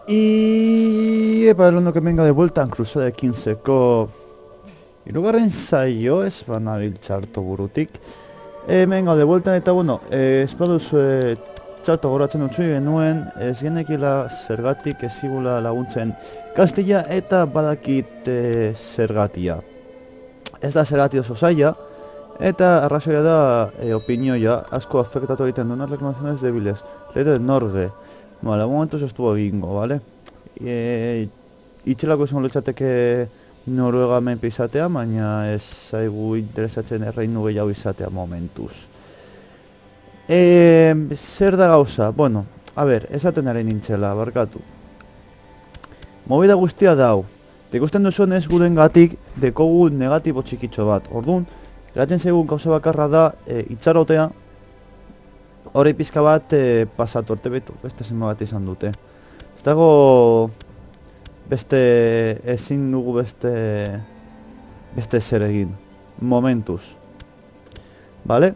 Y para lo que venga de vuelta en Crusade 15ko hirugarren saio ez banabil txarto burutik. Venga de vuelta eta bueno, ez baduzu txarto goratzen utzi genuen, ez genekila zergatik ezigula laguntzen Kastilla eta badakit zergatia. Ez da zergati oso zaila, eta arrazoia da opinioia asko afektatu egiten duen reclamaciones débiles. Leire Norge. Vale, momentuz ez du egingo, vale? Itxelako esan lotxateke Noruega menpe izatea, baina ez zaigu interesatzen erreinu gehiago izatea momentuz. Zer da gauza? Bueno, a ber, esaten ari nintzela, barkatu. Movida guztia dau. Ikusten duzuen ez gurengatik dekogu negatibo txikitxo bat. Orduan, geratzen zaigun gauza bakarra da itxarotea. Hori pizka bat pasatu orte betu, beste zenba bat izan dute. Ez dago beste ezin dugu beste zer egin, momentuz. Vale?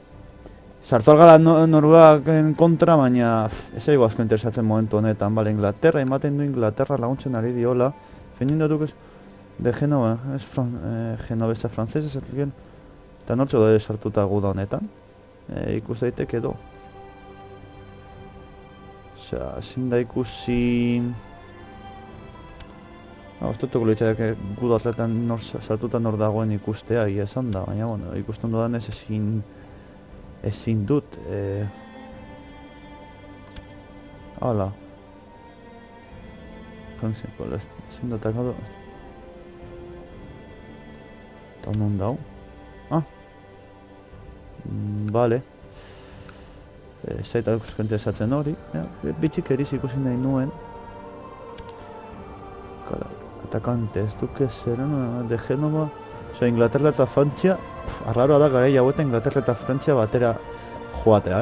Sartu algara Noruegaken kontra, baina ez aigu asko interesatzen momentu honetan. Vale, Inglaterra, ematen du Inglaterra laguntzen ari diola. Fenin dut de Genova, ez genovesa frantzesa zertzen. Eta nortxo da sartuta guda honetan. Ikus daiteke edo. Osea, ezin da ikusi... Oztutuko litzaidake guda atletan sartuta nor dagoen ikustea, esan da, baina bueno, ikusten dudan ez ezin dut. Hala. Frantziko, ezin dut akado. Eta non dau? Ah. Vale. Zaita ikusko interesatzen hori. Bitxik eriz ikusi nahi nuen. Atakante, ez duke zeren de Genova. Osea, Inglaterra eta Frantzia, arraroa da garai hauetan Inglaterra eta Frantzia batera joatea,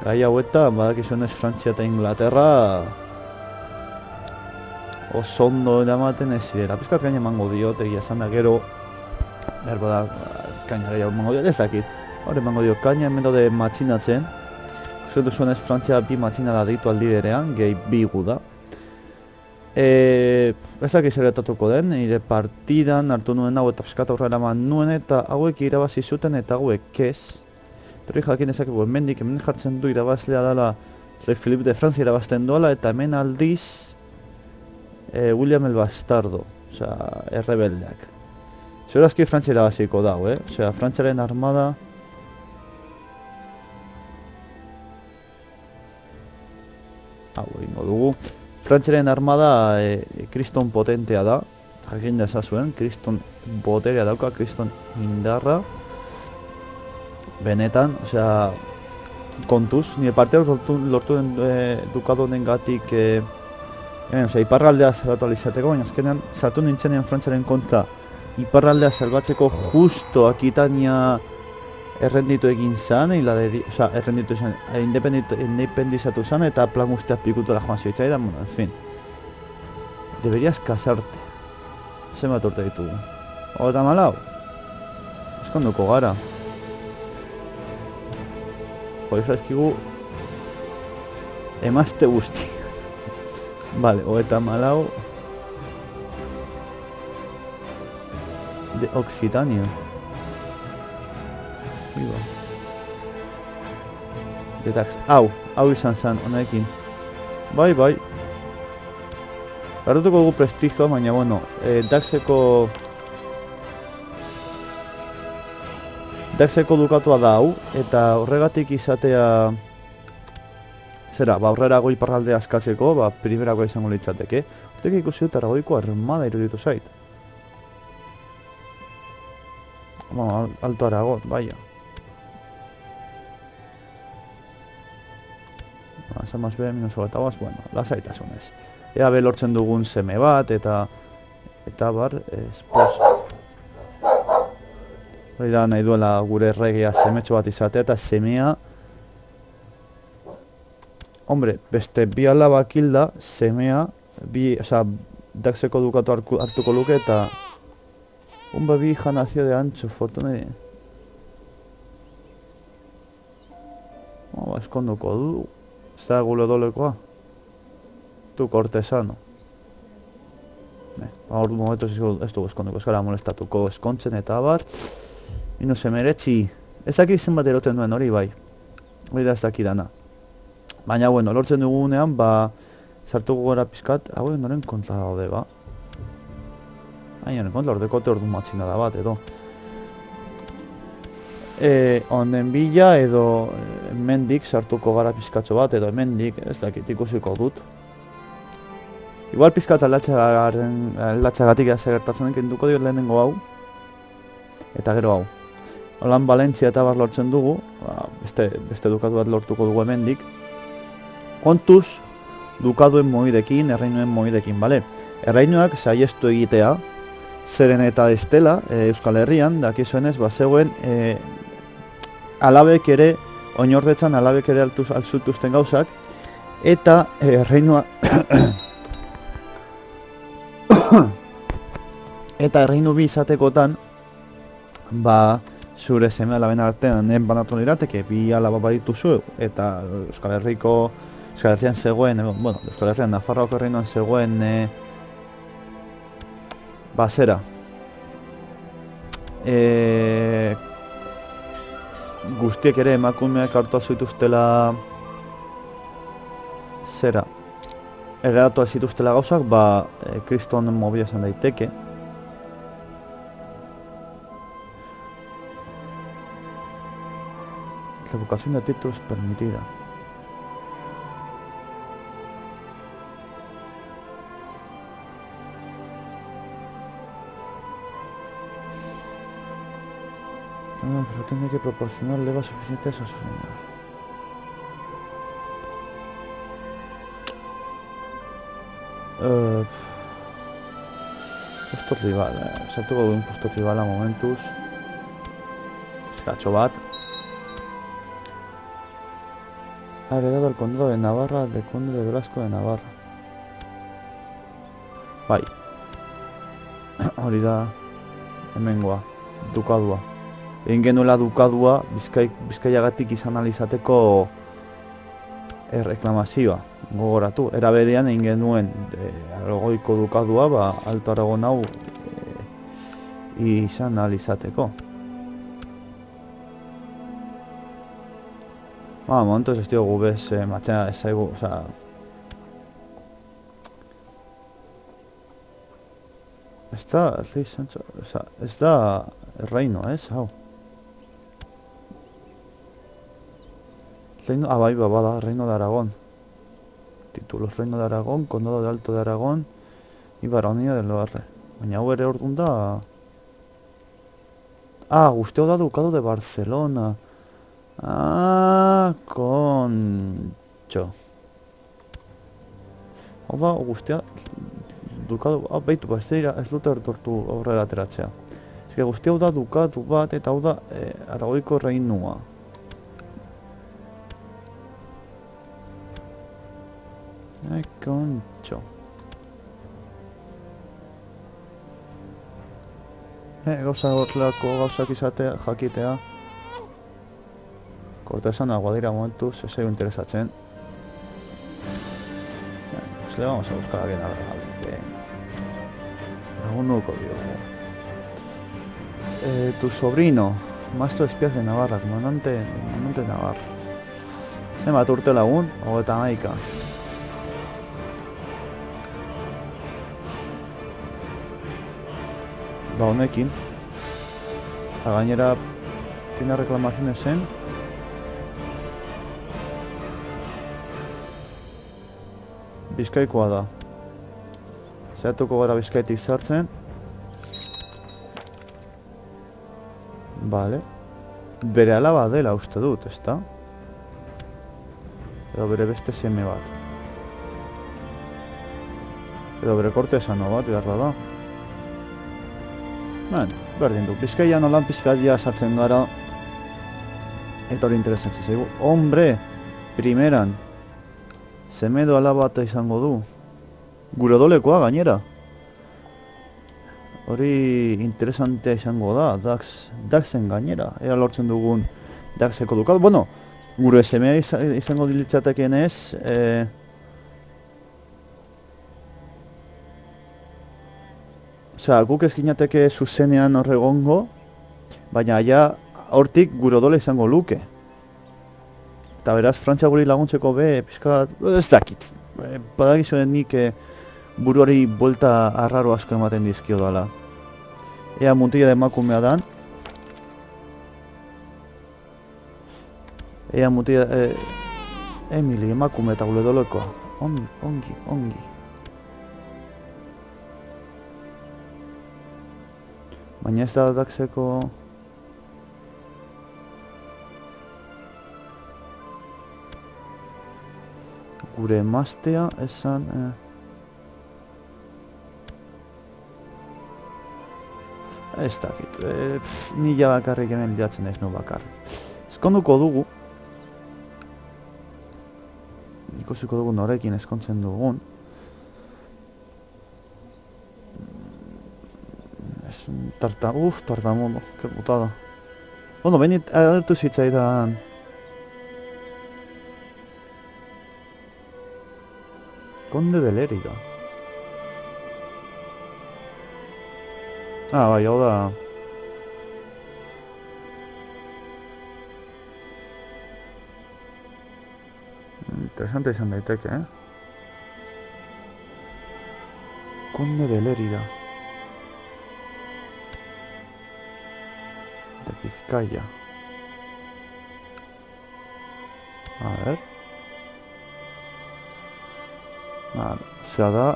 Garai hauetan badakizunez Frantzia eta Inglaterra oso ondo eramaten ez zirela. Piskat gaina emango diot, egia esan da gero berba da, kaina gehiago emango diot, ez dakit. Hor emango diot, kaina hemen daude matxinatzen. Uste duzuenez Frantzia bi matxina da ditu aldi berean, gehi bi gu da. Ezak izerretatuko den, nire partidan hartu nuen hau eta piskat aurrera eman nuen eta hauek irabazi zuten eta hauek ez. Pero jakin ezakegu hemen jartzen du irabazlea dela Rey Felipe de Francia irabazten duela eta hemen aldiz William el Bastardo, osea, errebeldeak. Segurazki Frantzia irabaziko dau, Osea, Frantziaren armada... Hau egingo dugu. Frantziaren armada kriston potentea da, jakin dezazuen, kriston boterea dauka, kriston indarra. Benetan, osea, kontuz, nire partea lortu den dukado honengatik, osea, iparraldea salbatu alizateko, baina azkenean sartu nintzenean Frantziaren kontra iparraldea salbatzeko justo Akitania errenditu egin zan, osea, errenditu izan, independizatu zan eta plan guztiak pikutuela joan zitzaidan, bueno, en fin. Deberías casarte. Zenbat urte ditugu. Hogeta malau? Eskonduko gara. Hori ezkigu emazte guzti. Vale, hogeta malau... De Occitania. Detax, hau izan zen honekin. Bai. Gartutuko dugu prestigio, baina bueno, Daxeko dukatua da hau, eta horregatik izatea... Zera, aurrerago iparraldea askatzeko, primerakoa izango litzateke. Hortek ikusi dut Aragoiko armada iruditu zait. Bueno, Alto Aragon, baia. Esan más be, minus hogetabaz, bueno, lasaitasunez. Ea lortzen dugun seme bat, eta bar, esposo. Hori da nahi duela gure erregea semetxo bat izatea, eta semea... Hombre, beste bi alabak hilda, semea, osea, Daxeko dukatu hartuko luke, eta... Un babi hija nació de ancho, fortuna... Eskonduko du. Zagule dolekoa. Tu kortesano. Ordu momentuz ez dugu eskonduko, ez gara molestatuko eskontzen eta abar. Minus emeretzi. Ez dakit zenbat eroten duen hori bai. Hori da ez dakidana. Baina, bueno, lortzen dugunean, ba, sartuko gara pizkat, hau noren kontra daude, ba. Baina, kontra ordekote ordu matxinada bat, edo. Honen bila, edo hemendik sartuko gara pizkatxo bat, edo hemendik, ez dakit ikusiko dut. Igual pizkat aldatxagatik gertatzen den kenduko dio lehenengo hau. Eta gero hau. Holan Valentzia eta bar lortzen dugu, ba, beste dukatu bat lortuko dugu hemendik. Kontuz, dukaduen moidekin, erreinuen moidekin, bale? Erreinuak saiestu egitea, zeren eta estela, Euskal Herrian, dakizuenez, zegoen alabek ere, oinordetzan alabek ere altzutuzten gauzak, eta erreinua... eta erreinu bi izatekotan, ba, zure seme alaben artean banatu lirateke, bi alaba badituzu, eta Euskal Herrian zegoen, bueno, Euskal Herrian Nafarroako erreinuan zegoen, basera. Guztiek ere emakumeak hartu zituztela zera. Eratu zituztela gauzak, ba, kriston mobila esan daiteke. Revocación de títulos permitida. No, pero tiene que proporcionar levas suficientes a su señor. Puesto rival, sartuko duen puesto tribala momentuz. Pizkatxo bat. Ha heredado el condado de Navarra de conde de Velasco de Navarra. Bai. Hori da hemengoa, dukadua. Egin genuela dukadua Bizkaiagatik izan alizateko reklamazioa, gogoratu. Era berean egin genuen Aragoiko dukadua, ba, Alto Aragon hau izan alizateko. Ba, momentuz ez diogu bez matxena ez zaigu, oza... Ez da reino, ez, hau. Reino, bai, bada, Reino de Aragón. Títulos, Reino de Aragón, Condado de Alto de Aragón y Baronía del Loarre. Baina hau ere orduan da... guztio da Ducado de Barcelona. Kontxo. Hau da, guztia... Dukadu... Baitu, ez dute ertortu aurrera ateratzea. Ez guztia hau da Dukatu bat eta hau da Aragoiko reinua. Kontxo. Gauza horrelako gauzak izatea, jakitea. Kortesanagoa dira momentuz, ez zaigu interesatzen. Pues le vamos a buscar a alguien algo. Lagunuko diogu. Tu sobrino, maestro de espías de Navarra, comandante de Navarra. Zenbat urte lagun, 31. Ba honekin. Gainera, tiene reclamaciones en... Bizkaikoa da. Zeratuko gara Bizkaitik sartzen. Vale. Bere alaba dela uste dut, ezta? Edo bere beste seme bat. Edo bere kortesano bat, beharra da. Berdin du. Bizkaian holan pizkaia sartzen gara. Eta hori interesatzen zaigu. Hombre! Primeran. Seme edo alaba bat izango du. Gure odolekoa gainera. Hori interesantea izango da, Daxen gainera. Ea lortzen dugun Daxeko dukatu. Bueno, gure semea izango dilitzateken ez. Osea, guk ez ginateke zuzenean hor egongo, baina ja hortik gure odola izango luke. Eta beraz, Frantzia guri laguntzeko be, pizka, ez dakit. Badakizuen nik buruari buelta arraro asko ematen dizkio dala. Ea muntila de emakumea dan. Ea muntila... Emily, emakume eta gure dolokoa. Ongi. Baina ez da datzeko... Gure emaztea esan... Ez dakit, nila bakarrik hemen jatzen ez nu bakar. Ezkonduko dugu. Ikusiko dugu norekin ezkontzen dugun. Es un tartamudo, que putada. Bueno, benit agertu zitzaidan. Conde de Lérida. Ah, bai, hau da... Interesante izan daiteke, Conde de Lérida. De Vizcaya. A ver... Osea da...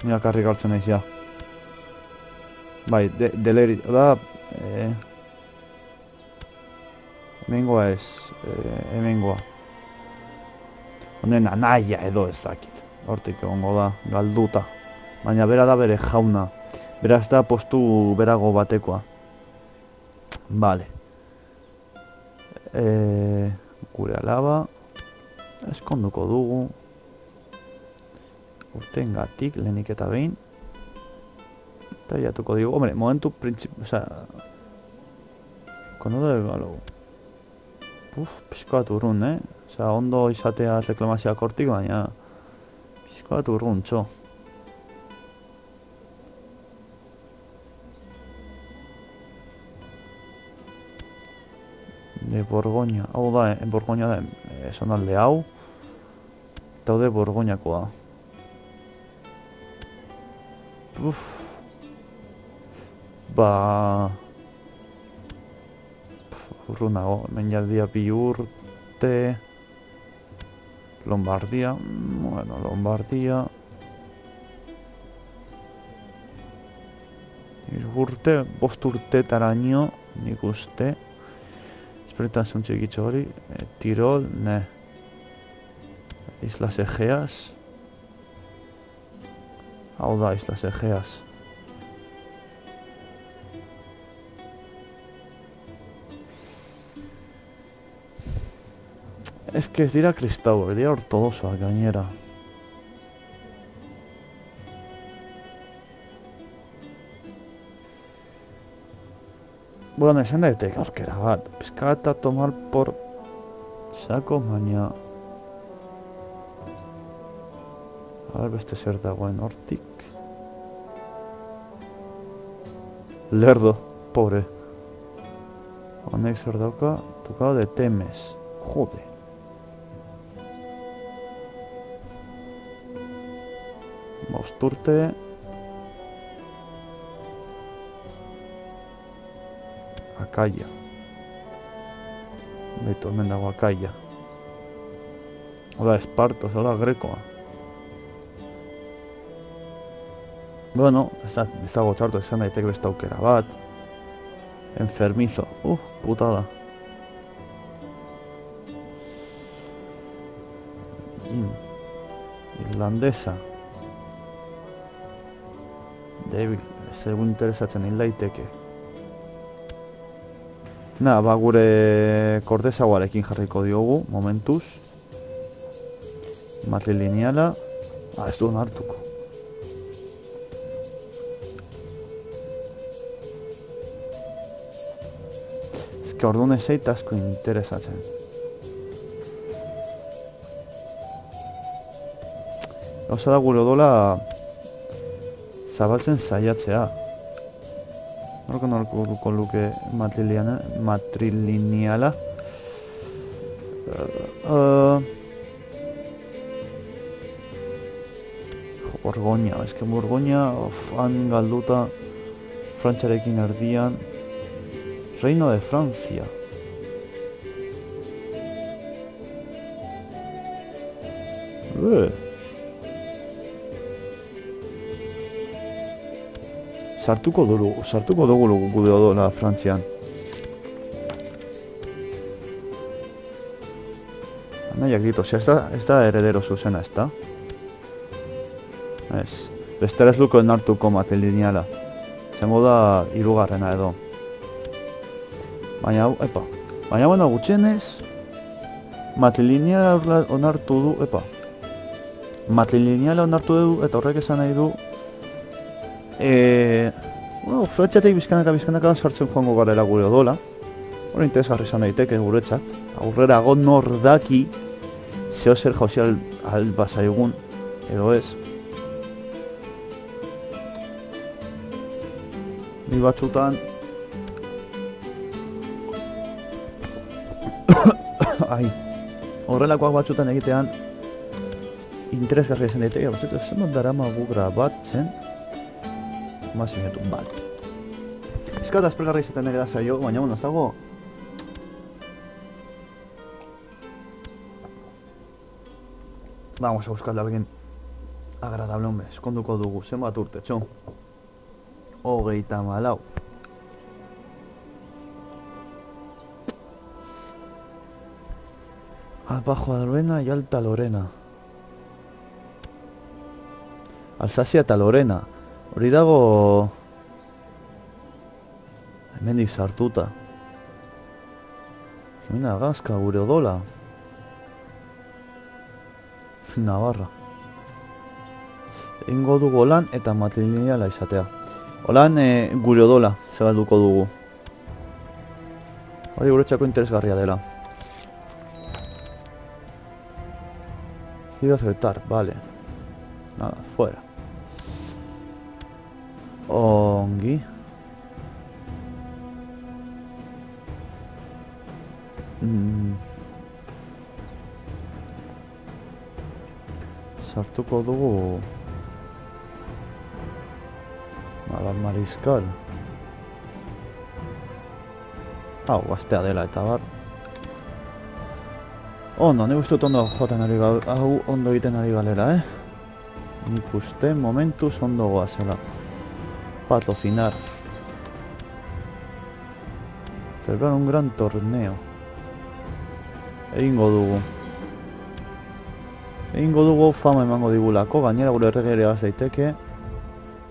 Mira karrik hartzen naiz ja. Bai, de Lérida da... Hemengoa ez, hemengoa. Honen anaia edo ez dakit. Hortik egongo da, galduta. Baina bera da bere jauna. Beraz da postu berago batekoa. Vale. Gure alaba. Eskonduko dugu. Urtengatik, lehenik eta behin. Eta jatuko digu. Hombre, momentu principio... Osea... Kono da galo. Pizko bat urrun, Osea, ondo izatea reklamazioak hortik, baina... Pizko bat urrun, txo. De Borgoña. Hau da, Borgoña da, zonalde hau. Eta hau de Borgoñakoa. Ba... Urrunago, menjaldia bi urte... Lombardia... Bueno, Lombardia... Urte, 5 urtetaraino, nik uste... Esperetan zuntzikitxo hori... Tirol, ne... Islas Egeas... Hau da, Islas Egeas... Ez que ez dira kristau, dira ortodoxoak gainera. Bueno, esan daitek aurkera bat. Pizka bat a tomar por... Sako, baina... A ver, beste zer dagoen hortik. Lerdo, pobre. Honek zer dauka, tocado de Temes. Jode. Urte Akaya. Baitu hemen dago Akaya. Oda Espartos, oda Grekoa. Bueno, ez dago txarto esan daitek beste aukera bat. Enfermizo. Putada. Irlandesa. Debil, ez egun interesatzen hil daiteke. Ba gure kordesagoarekin jarriko diogu, momentuz. Matrilineala. Ez duen hartuko. Ez que orduan ezait asko interesatzen. Gauza da gure odola zabaltzen saiatzea. Norko luke matrilineala. Borgoña, eske Borgoña han galduta Frantziarekin erdian. Reino de Francia. Sartuko dugu gure odola Frantzian. Nahiak ditu, ez da heredero zuzena, ez da? Ez, bestera ez luko nartuko matrilineala. Zengo da hirugarrena edo. Baina, bueno, gutxienez matrilineala onartu du, matrilineala onartu du, eta horrek esan nahi du Frantziatik bizkanaka sartzen joango garela gure odola. Hori interesgarri izan daiteke guretzat. Aurrera agon nordaki zeo zer jauzi albazaigun, edo ez. Ni batzutan horrelakoak batzutan egitean interesgarri izan daiteke, batzutan zenbat daramagu grabatzen minutu, bat. Eskata aspergarri izaten egera zaio, baina ez dago vamos a buscarle a alguien agradable, hombre, eskonduko dugu, zenbat urte, txo 34. Al Bajo Lorena y Alta Lorena. Alsacia eta Lorena. Hori dago hemendik sartuta. Jimena Gazka gure odola. Navarra. Ingo dugu lan eta matrilineala izatea. Holan gure odola zabalduko dugu. Hori guretzako interesgarria dela. Ciudad aceptar, vale. Nada, fuera. Ongi. Sartuko dugu Madame Mariscal. Hau, gaztea dela eta bar. Ondo, nik uste dut ondo joaten ari hau ondo egiten ari galera, Nik uste momentuz ondo goazela. Patrocinar. Celebrar un gran torneo. Egingo dugu fama emango digulako, gainera gure erregere gaz daiteke.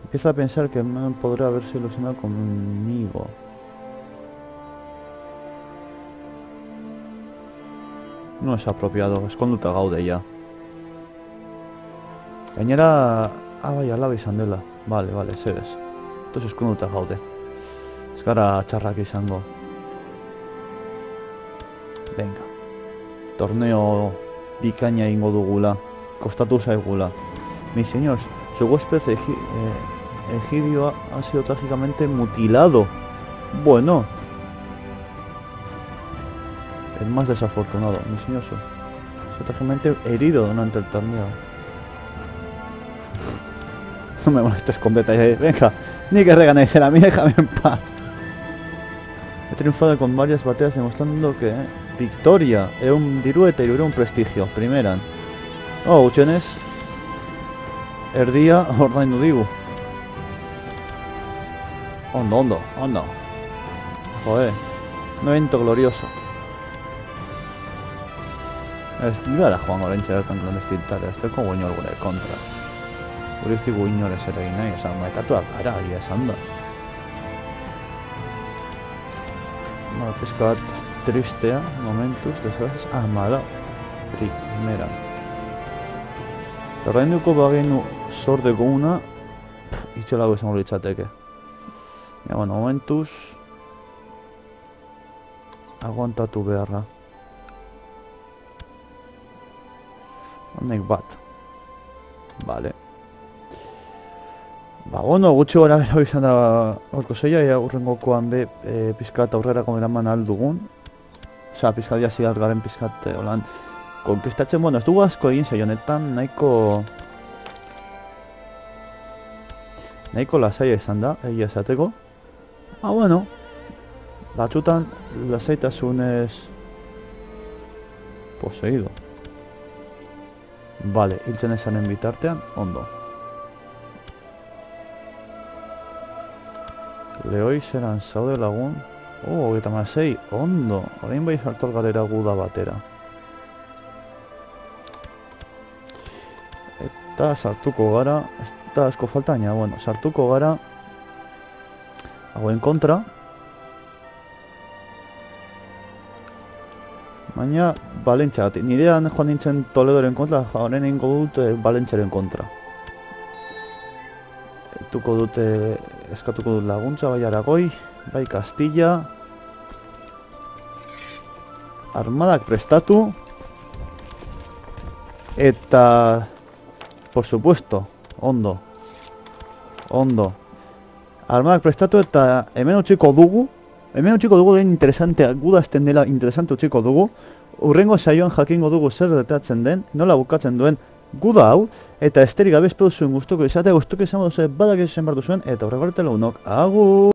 Empieza a pensar que me podrá haberse ilusionado conmigo. No es apropiado, eskonduta gaude ya. Gainera, bai, alaba izan dela. Vale, zebez. Entonces eskonduta gaude. Ez gara txarrak izango. Venga. Torneo bikaina egingo dugula. Kostatu zaigula. Mis señores, su huésped Egidio ha sido trágicamente mutilado. Bueno. El más desafortunado, mi señor. Se trágicamente herido durante el torneo. No me molestes con detalles. Venga, ni que reganéis a mí, déjame en paz. He triunfado con varias batallas demostrando que victoria es un diruete y un prestigio. Primeran. Oh, gutxenez. Erdia ordaindu digu. Ondo. Joder. Un evento glorioso. Ez gara joango lehentxe bertan klandestintare, ez teko guinor gure kontra. Gure izti guinor ez ere nahi, esan maitatuak gara, esan da. Pizka bat tristea, momentuz, desgrazes, mala. Primera. Eta ordainduko bagenu zordeko una, itxelago esan litzateke. Ja, bueno, momentuz, aguantatu beharra. Honek bat. Vale. Ba, bueno, gutxi gora bera izan da orko zeia, ea urrengokoan be pizkat aurrerako eraman aldugun. Osa, pizkat jazigar garen pizkat holan konkistatzen, bueno, ez dugu asko egin zei honetan, nahiko lasaia izan da, egia esateko. Bueno, batzutan lasaitasunez poseído. Vale, hiltzen ezanen bitartean, ondo. Lehoi zeran zaude lagun. 36, ondo. Orain bai sartu galera guda batera. Eta sartuko gara, ez da asko falta, baina, bueno, sartuko gara hauen kontra. Baina, Valentziagatik. Nirean joan nintzen Toledoren kontra, horren ingo dut Valentziaren kontra. Eskatuko dut laguntza, bai Aragoi, bai Castilla. Armadak prestatu. Eta, por supuesto, ondo. Armadak prestatu eta hemen utziko dugu. Lehen interesante, gudazten dela interesante utziko dugu. Urrengo saioan jakingo dugu zer detatzen den, nola bukatzen duen guda hau, eta esterik gabe espero zuen gustuko izatea, gustuko izan duzu, badak izan behar duzuen, eta horregartela unok, agur!